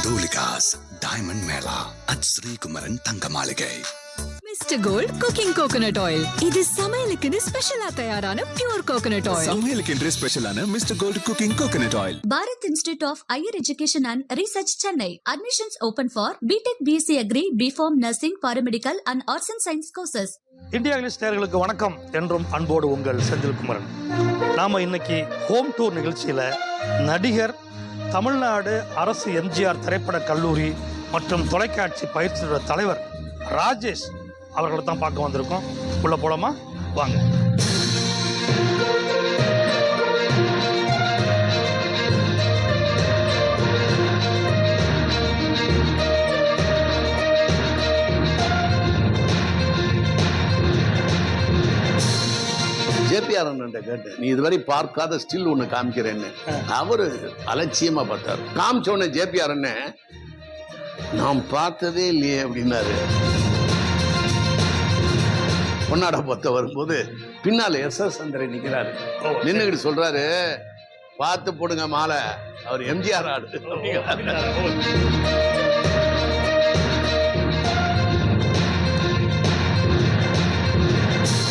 Andolikas Diamond Mela at Sri Kumaran Tangamalige. Mr. Gold Cooking Coconut Oil. இது சமையலுக்குன்னு ஸ்பெஷலா தயாரான pure coconut oil. சமையலுக்கு ஸ்பெஷலான Mr. Gold Cooking Coconut Oil. Bharat Institute of Higher Education and Research, Chennai. Admissions open for BTech, BSc Agri, BPharm, Nursing, Paramedical and Arts and Science courses. India English நேயர்களுக்கு வணக்கம். என்றும் அன்போடு உங்கள் செந்தில் குமரன். நாம இன்னைக்கு home tour நிகழ்ச்சியில நடிகர், தமிழ்நாடு அரசு எம்ஜிஆர் திரைப்பட கல்லூரி மற்றும் தொலைக்காட்சி பயிற்சி தலைவர் ராஜேஷ் அவர்களை தான் பார்க்க வந்திருக்கோம். உள்ள போலாமா? வாங்க. ஜேபிஆர் கேட்டேன், நீ இதுவரை பார்க்காத ஸ்டில் ஒண்ணு காமிக்கிறேன்னு. அவரு அலட்சியமா பார்த்தாரு. காமிச்ச உடனே ஜேபிஆர் நாம் பார்த்ததே இல்லையே அப்படின்னாரு. பொன்னாட பத்த வரும்போது பின்னால எஸ்.எஸ். சந்திரன் நிக்கிறாரு. நின்னுகிட்டு சொல்றாரு, பார்த்து போடுங்க மாலை, அவர் எம்ஜிஆர் ஆடு.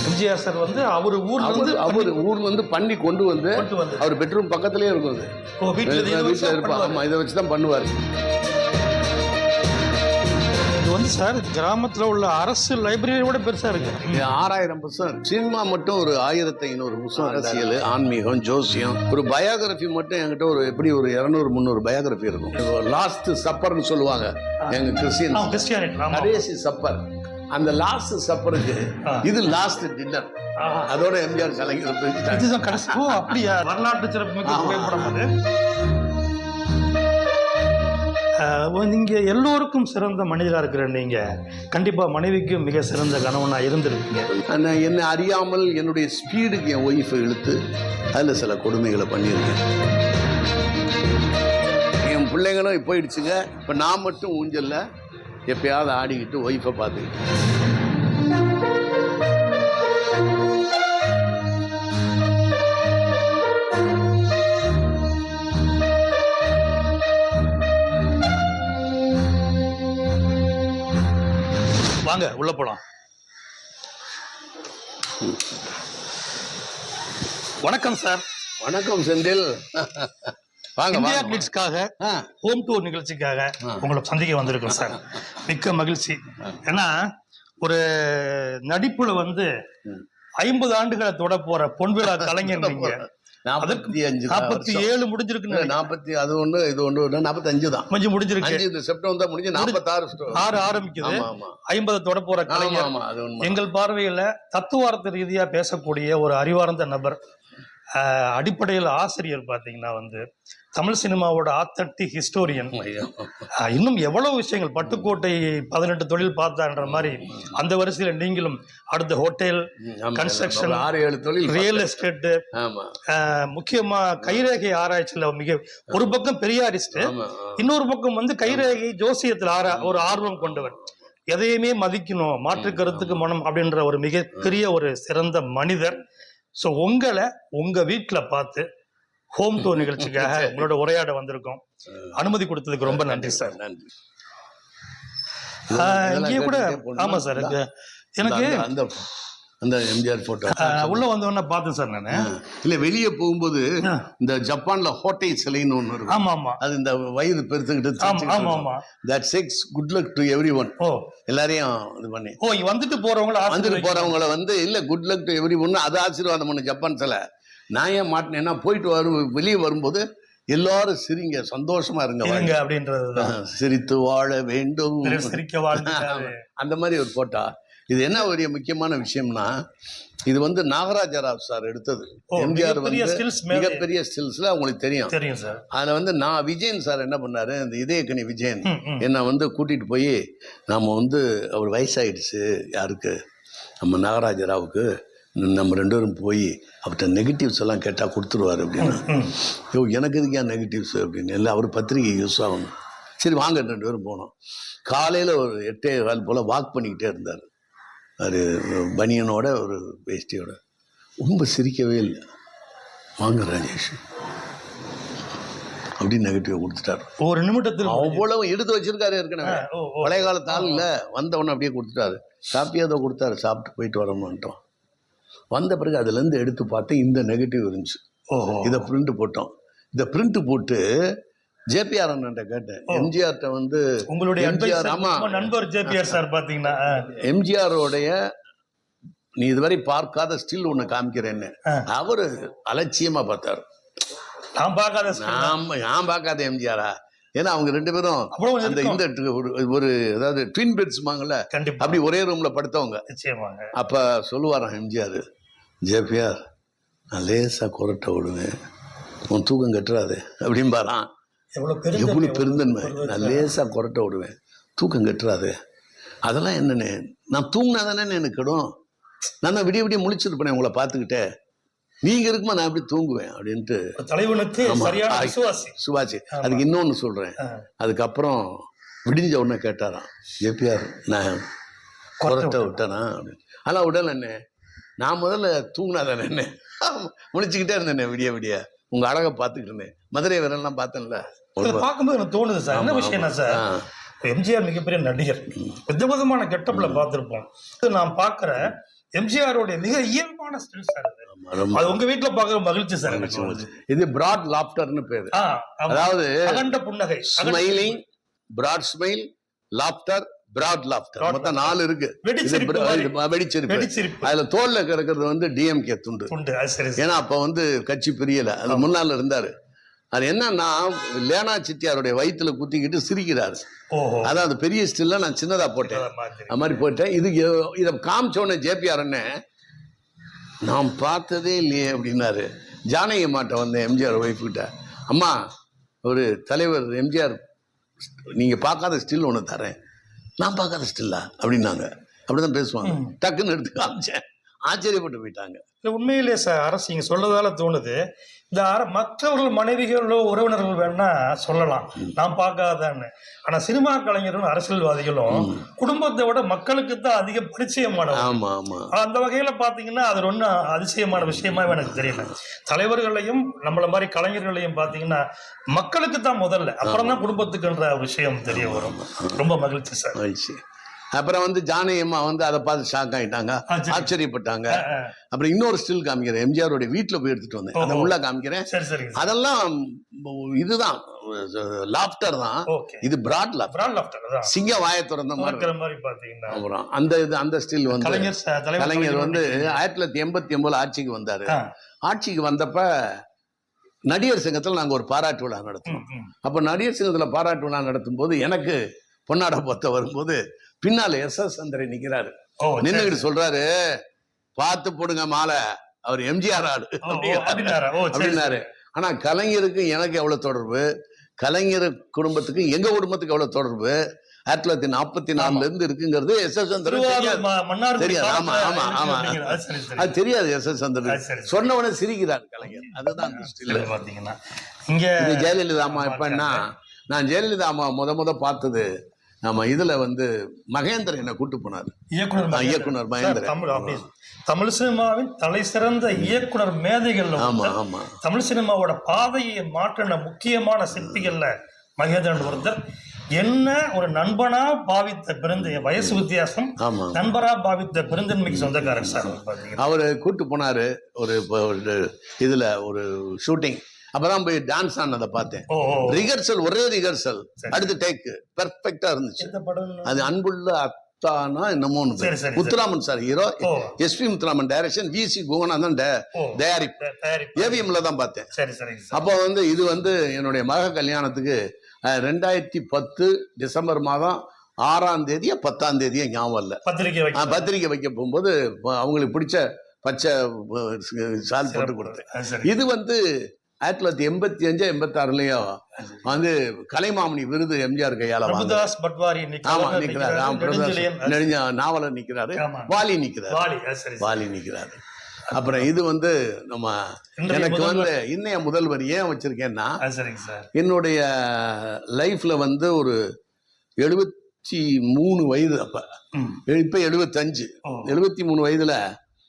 எம்ஜிஆர் சார் வந்து அவர் ஊர்ல வந்து பண்ணி கொண்டு வந்து அவர் பெட்ரூம் பக்கத்திலேயே இருக்கும். வீட்டுல இருப்பாங்க. ஆமா, இதை வச்சுதான் பண்ணுவாரு. வந்து சார் கிராமத்துல உள்ள அரசு லைப்ரரியோட பெருசா இருக்கு. 6000 புத்தகம். சினிமா மட்டும் ஒரு 1500 புத்தகம். அரசியல், ஆன்மீகம், ஜோசியம், ஒரு பயோகிராபி மட்டும் என்கிட்ட ஒரு எப்படி ஒரு 200-300 பயோகிராபி இருக்கும். லாஸ்ட் சப்பர்னு சொல்லுவாங்க எங்க கிறிஸ்டியானிட்டி. கடைசி சப்பர். அந்த லாஸ்ட் சப்பருக்கு இது லாஸ்ட் டின்னர். அதோட எம்ஜிஆர் கலைஞர் அப்படியா? வரலாற்று சிறப்பு. நீங்க எல்லோருக்கும் சிறந்த மனிதரா இருக்கிற நீங்க கண்டிப்பா மனைவிக்கும் மிக சிறந்த கணவனா இருந்திருக்கீங்க. என்னை அறியாமல் என்னுடைய ஸ்பீடுக்கு என் ஒய்ஃபை இழுத்து அதுல சில கொடுமைகளை பண்ணியிருக்கேன். என் பிள்ளைங்களும் போயிடுச்சுங்க. இப்ப நான் மட்டும் ஊஞ்சல்ல எப்பயாவது ஆடிக்கிட்டு ஒய்ஃபை பார்த்துக்கிட்டு. வாங்க உள்ள போலாம். வணக்கம் சார். வணக்கம் செந்தில். இந்தியா கிளிட்ஸ்க்காக ஹோம் டூர் நிகழ்ச்சிக்காக உங்களை சந்திக்க வந்திருக்கோம் சார். மிக்க மகிழ்ச்சி. ஏன்னா ஒரு நடிப்புல வந்து 50 ஆண்டுகளை தொட போற பொன்விழா கலைஞர் நீங்க. 47 முடிஞ்சிருக்கு. 40 அது ஒண்ணு இது ஒண்ணு 45 தான் கொஞ்சம் முடிஞ்சிருக்கு. இந்த செப்டம்பர் தான் முடிஞ்சு 46 ஆரம்பிக்குது. 50 தொட போற கலைஞர். எங்கள் பார்வையில தத்துவார்த்த ரீதியா பேசக்கூடிய ஒரு அறிவார்ந்த நபர். அடிப்படையில் ஆசிரியர் பாத்தீங்கன்னா வந்து தமிழ் சினிமாவோட ஆத்தட்டி ஹிஸ்டோரியன். இன்னும் எவ்வளவு விஷயங்கள், பட்டுக்கோட்டை 18 தொழில் பார்த்தான்ற மாதிரி அந்த வரிசையில நீங்களும் அடுத்த ஹோட்டல், கன்ஸ்ட்ரக்ஷன், 6-7 தொழில், ரியல் எஸ்டேட், முக்கியமா கைரேகை ஆராய்ச்சியில மிக ஒரு பக்கம் பெரியாரிஸ்ட், இன்னொரு பக்கம் வந்து கைரேகை ஜோசியத்துல ஒரு ஆர்வம் கொண்டவர். எதையுமே மதிக்கணும், மாற்று கருத்துக்கு மனம் அப்படின்ற ஒரு மிகப்பெரிய ஒரு சிறந்த மனிதர். ஸோ உங்களை உங்க வீட்டுல பார்த்து ஹோம் டூர் நிகழ்ச்சிக்காக உங்களோட உரையாட வந்திருக்கோம். அனுமதி கொடுத்ததுக்கு ரொம்ப நன்றி சார். நன்றி. இங்கே கூட ஆமா சார், எனக்கு அந்த எம்ஜிஆர் போட்டோ உள்ள வந்தோன்னா பார்த்தேன் சார். நானு இல்ல வெளியே போகும்போது இந்த ஜப்பான்ல ஹோட்டை சிலைன்னு ஒண்ணு இருக்கும். ஆமா ஆமா, அது இந்த வயது பெருத்துக்கிட்டு. ஆமா ஆமா, that sex good luck to everyone. எல்லாரையும் இது பண்ணி வந்துட்டு போறவங்கள வந்து இல்ல குட் லக் டு எவ்ரிஒன், அது ஆசீர்வாதம் பண்ணு ஜப்பான் சிலை. நான் ஏன் மாட்டினேன்னா போயிட்டு வெளியே வரும்போது எல்லாரும் சிரிங்க, சந்தோஷமா இருங்க அப்படின்றது. சிரித்து வாழ வேண்டும், அந்த மாதிரி ஒரு போட்டா. இது என்ன ஒரு முக்கியமான விஷயம்னா, இது வந்து நாகராஜ ராவ் சார் எடுத்தது. எம்ஜிஆர் வந்து மிகப்பெரிய ஸ்டில்ஸ்ல அவங்களுக்கு தெரியும் சார். அதுல வந்து நான் விஜயன் சார் என்ன பண்ணாரு, இந்த இதயக்கனி விஜயன் என்ன வந்து கூட்டிட்டு போய், நாம வந்து அவர் வயசாயிடுச்சு, யாருக்கு, நம்ம நாகராஜ ராவுக்கு, நம்ம 2 பேரும் போய் அவர்கிட்ட நெகட்டிவ்ஸ் எல்லாம் கேட்டா கொடுத்துருவாரு அப்படின்னு. எனக்கு இதுக்கு ஏன் நெகட்டிவ்ஸ் அப்படின்னு. இல்லை, அவர் பத்திரிகை யூஸ் ஆகணும். சரி வாங்க 2 பேரும் போனோம். காலையில ஒரு 8:15 போல வாக் பண்ணிக்கிட்டே இருந்தார். அது பனியனோட ஒரு வேஷ்டியோட. ரொம்ப சிரிக்கவே இல்லை. வாங்க ராஜேஷ், அப்படின்னு நெகட்டிவ் கொடுத்துட்டாரு. ஒரு நிமிடத்தில் அவ்வளவு எடுத்து வச்சிருக்காரு ஏற்கனவே. பழைய காலத்து ஆள் இல்ல, வந்தவொடனே அப்படியே கொடுத்துட்டாரு. காப்பியாதோ கொடுத்தாரு, சாப்பிட்டு போயிட்டு வரணும்ட்டோம். வந்த பிறகு அதுல இருந்து எடுத்து பார்த்து இந்த நெகட்டிவ் இருந்துச்சு. இதை பிரிண்ட் போட்டோம். இதை பிரிண்ட் போட்டு ஜேபிஆர் அண்ணன் கேட்டேன். எம்ஜிஆர்ட்ட வந்து உங்களுடைய நண்பர் ஜேபிஆர் சார் பாத்தீங்கன்னா எம்ஜிஆரோடைய நீ இதுவரை பார்க்காத ஸ்டில் ஒண்ணு காமிக்கிறேன்னு அவரு அலட்சியமா பார்த்தாரு. நான் பார்க்காத எம்ஜிஆரா? ஏன்னா அவங்க 2 பேரும் அந்த இந்த ஒரு அதாவது ட்வின் பெட்ஸ்மாங்கல்ல, அப்படி ஒரே ரூம்ல படுத்தவங்க. அப்ப சொல்லுவாராம் எம்ஜிஆர், ஜேபிஆர் நான் லேசா கொரட்டை விடுவேன், உன் தூக்கம் கட்டுறாது அப்படின்பாரான். எவ்வளவு பெருந்தன்மை. நான் லேசா கொரட்டை விடுவேன், தூக்கம் கட்டுறாது. அதெல்லாம் என்னன்னு, நான் தூங்கினா தானே எனக்கு கிடும். நான் தான் விடிய விடிய முழிச்சிருப்பேன் உங்களை பார்த்துக்கிட்டே. நீங்க இருக்குமா நான் எப்படி தூங்குவேன் அப்படின்ட்டு தலைவனுக்கு சுபாஷி. அதுக்கு இன்னொன்னு சொல்றேன். அதுக்கப்புறம் விடிஞ்ச உடனே கேட்டாராம், ஜேபிஆர் நான் கொரட்டை விட்டேனா அப்படின்னு. அதெல்லாம் உடல் என்ன, நான் முதல்ல தூங்கினாதானே என்ன முழிச்சுக்கிட்டே இருந்தேன் விடிய விடிய, உங்க அழகை பார்த்துக்கிட்டு இருந்தேன். மதுரை விரல்லாம் பார்த்தேன்ல, பார்க்கும்போது எனக்கு தோணுது சார். என்ன விஷயம்னா சார், எம்ஜிஆர் மிகப்பெரிய நடிகர், விதவிதமான கெட்டப்ல பார்த்திருப்போம். நான் பார்க்கிற எம்ஜிஆரோட மிக இயல்பான ஸ்டைல் சார். அது உங்க வீட்டுல பாக்குற மகிழ்ச்சி சார். இது பிராட் லாஃப்டர்னு பேரு. அதாவது அகண்ட புன்னகை, smiling, broad smile, laughter, broad laughter, மொத்தம் 4 இருக்கு. வெடிச்சிருப்பு. அதுல தோல்ல கிடக்கிறது வந்து டிஎம்கே துண்டு. ஏன்னா அப்ப வந்து கட்சி பிரியல, அது முன்னால இருந்தாரு. அது என்னன்னா லேனா சிட்டியாருடைய வயிற்றுல குத்திக்கிட்டு சிரிக்கிறாரு. அதான் அந்த பெரிய ஸ்டில்ல நான் சின்னதா போட்டேன், அது மாதிரி போட்டேன். இது இதை காமிச்சோடனே ஜேபிஆர் என்ன நான் பார்த்ததே இல்லையே அப்படின்னாரு. ஜானகி அம்மாட்ட வந்தேன், எம்ஜிஆர் ஒய்ஃப் கிட்ட, அம்மா ஒரு தலைவர் எம்ஜிஆர் நீங்க பார்க்காத ஸ்டில் ஒன்று தரேன். நான் பார்க்காத ஸ்டில்லா அப்படின்னாங்க. அப்படிதான் பேசுவாங்க. டக்குன்னு எடுத்து காமிச்சேன், ஆச்சரியப்பட்டு போயிட்டாங்க. உண்மையிலே சார் அரசு இங்க சொல்றதால தோணுது, இந்த மற்றவர்கள் மனைவிகளோ உறவினர்கள் வேணா சொல்லலாம் நான் பார்க்காதான்னு. ஆனா சினிமா கலைஞர்களும் அரசியல்வாதிகளும் குடும்பத்தை விட மக்களுக்கு தான் அதிக பரிச்சயமானவங்க. அந்த வகையில பாத்தீங்கன்னா அது ஒன்னும் அதிசயமான விஷயமா எனக்கு தெரியல. தலைவர்களையும் நம்மள மாதிரி கலைஞர்களையும் பாத்தீங்கன்னா மக்களுக்கு தான் முதல்ல, அப்புறம் தான் குடும்பத்துக்குன்ற விஷயம் தெரிய வரும். ரொம்ப மகிழ்ச்சி சார். அப்புறம் வந்து ஜானகி அம்மா வந்து அதை பார்த்து ஷாக் ஆயிட்டாங்க, ஆச்சரியப்பட்டாங்க. அப்புறம் இன்னொரு ஸ்டில் காமிக்கிறேன், எம்ஜிஆரோட வீட்டுல போய் எடுத்துட்டு வந்தேன், அதை உள்ள காமிக்கிறேன். அதெல்லாம் இதுதான் லாஃப்டர் தான். இது பிராட் லாஃப்டர், சிங்க வாயை திறந்த மாதிரி பாத்தீங்கன்னா. அப்புறம் அந்த ஸ்டில் வந்து கலைஞர் வந்து 1989 ஆட்சிக்கு வந்தாரு. ஆட்சிக்கு வந்தப்ப நடிகர் சங்கத்துல நாங்க ஒரு பாராட்டு விழா நடத்தோம். அப்ப நடிகர் சங்கத்துல பாராட்டு விழா நடத்தும் போது எனக்கு பொன்னாட பொத்த வரும்போது பின்னால எஸ்.எஸ். சந்திரன் நிக்கிறாரு. நின்னுகிட்டு சொல்றாரு, பார்த்து போடுங்க மாலை, அவர் எம்ஜிஆர் ஆடு அப்படின்னாரு. ஆனா கலைஞருக்கு எனக்கு எவ்வளவு தொடர்பு, கலைஞர் குடும்பத்துக்கு எங்க குடும்பத்துக்கு எவ்வளவு தொடர்பு 1944 இருந்து இருக்குங்கிறது எஸ்.எஸ். சந்திரன் தெரியாது. ஆமா ஆமா ஆமா, அது தெரியாது எஸ்.எஸ். சந்திரன். சொன்னவனே சிரிக்கிறார் கலைஞர். அதுதான் பாத்தீங்கன்னா இங்க ஜெயலலிதா அம்மா. எப்பன்னா நான் ஜெயலலிதா அம்மா முத பார்த்தது நம்ம இதுல வந்து மகேந்திரன் என்ன கூட்டு போனார், இயக்குனர் மகேந்திரன். தமிழ் சினிமாவின் தலை சிறந்த இயக்குனர் மேதைகள். தமிழ் சினிமாவோட பாதையை மாற்றின முக்கியமான சிற்பிகள்ல மகேந்திரன் ஒருத்தர். என்ன ஒரு நண்பனா பாவித்த பிறந்த வயசு வித்தியாசம், நண்பரா பாவித்த பெருந்தன்மைக்கு சொந்தக்காரர் சார். அவரு கூட்டு போனாரு ஒரு இதுல ஒரு ஷூட்டிங். அப்பதான் போய் டான்ஸ் ஆனதை பார்த்தேன். ரிஹர்சல், ஒரே ரிஹர்சல், அடுத்த டேக் பெர்ஃபெக்டா இருந்துச்சு. அது அன்புள்ள அத்தானா என்னமோ Muthuraman sir hero, S P. Muthuraman direction, V C. Koganathan தயாரிப்பு, ஏவிஎம்ல தான் பார்த்தேன். அப்போ வந்து இது வந்து என்னுடைய மக கல்யாணத்துக்கு 2010 டிசம்பர் மாதம் 6ஆம் தேதியா 10ஆம் தேதியா ஞாபகம் இல்ல, பத்திரிக்கை வைக்க போகும்போது அவங்களுக்கு பிடிச்ச பச்சை சால் போட்டு கொடுத்தேன். இது வந்து 1985-86 வந்து கலைமாமணி விருது எம்ஜிஆர் கையால நாவலர் நிக்கிறாரு, வாலி நிக்கிறாரு. அப்புறம் இது வந்து நம்ம எனக்கு வந்து இன்னைய முதல்வர் ஏன் வச்சிருக்கேன்னா, என்னுடைய லைஃப்ல வந்து ஒரு 73 வயது, அப்ப இப்ப 75, 73 வயதுல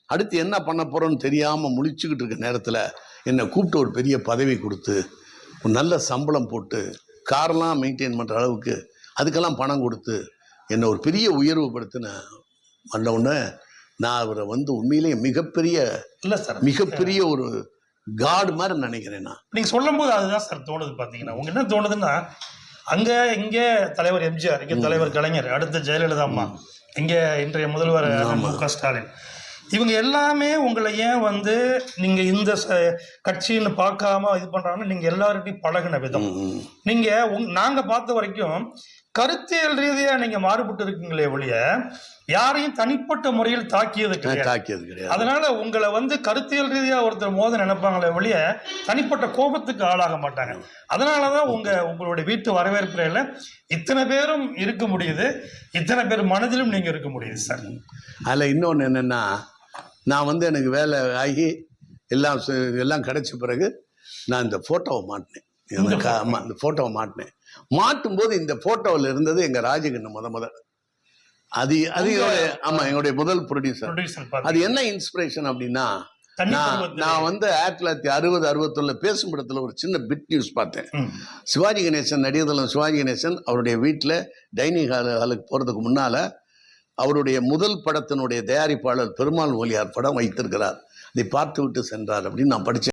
அடுத்து என்ன பண்ண போறோம்னு தெரியாம முழிச்சுக்கிட்டு இருக்க நேரத்துல என்னை கூப்பிட்டு ஒரு பெரிய பதவி கொடுத்து ஒரு நல்ல சம்பளம் போட்டு கார்லாம் மெயின்டைன் பண்ணுற அளவுக்கு அதுக்கெல்லாம் பணம் கொடுத்து என்னை ஒரு பெரிய உயர்வு படுத்தின வந்தவுடனே நான் அவரை வந்து உண்மையிலேயே மிகப்பெரிய ஒரு காட் மாதிரி நினைக்கிறேன். நான் நீங்க சொல்லும் போது அதுதான் சார் தோணுது. பாத்தீங்கன்னா உங்க என்ன தோணுதுன்னா, அங்க இங்க தலைவர் எம்ஜிஆர், இங்க தலைவர் கலைஞர், அடுத்த ஜெயலலிதா அம்மா, இங்க இன்றைய முதல்வர் மு.க. ஸ்டாலின், இவங்க எல்லாமே உங்களை ஏன் வந்து நீங்க இந்த கட்சின்னு பார்க்காம இது பண்றாங்கன்னு நீங்க எல்லார்கிட்டையும் பழகின விதம், நீங்க நாங்க பார்த்த வரைக்கும் கருத்தியல் ரீதியா நீங்க மாறுபட்டு இருக்கீங்களே ஒழிய யாரையும் தனிப்பட்ட முறையில் தாக்கியது கிடையாது. அதனால உங்களை வந்து கருத்தியல் ரீதியா ஒருத்தர் மோத நினைப்பாங்களே ஒழிய தனிப்பட்ட கோபத்துக்கு ஆளாக மாட்டாங்க. அதனாலதான் உங்களுடைய வீட்டு வரவேற்புல இத்தனை பேரும் இருக்க முடியுது, இத்தனை பேர் மனதிலும் நீங்க இருக்க முடியுது சார். அதுல இன்னொன்னு என்னன்னா, நான் வந்து எனக்கு வேலை ஆகி எல்லாம் கிடைச்ச பிறகு நான் இந்த போட்டோவை மாட்டினேன். இந்த போட்டோவை மாட்டும் போது இந்த போட்டோவில் இருந்தது எங்க ராஜகண்ணு முத அது எங்களுடைய முதல் ப்ரொடியூசர். அது என்ன இன்ஸ்பிரேஷன் அப்படின்னா, நான் வந்து 1960-61 பேசும் படத்துல ஒரு சின்ன பிட் நியூஸ் பார்த்தேன். சிவாஜி கணேசன், நடிகர் சிவாஜி கணேசன் அவருடைய வீட்டில் டைனிங் ஹாலுக்கு போறதுக்கு முன்னால அவருடைய முதல் படத்தினுடைய தயாரிப்பாளர் பெருமாள் ஓலியார் படம் வைத்திருக்கிறார், அதை பார்த்து விட்டு சென்றார் அப்படின்னு நான் படித்தேன்.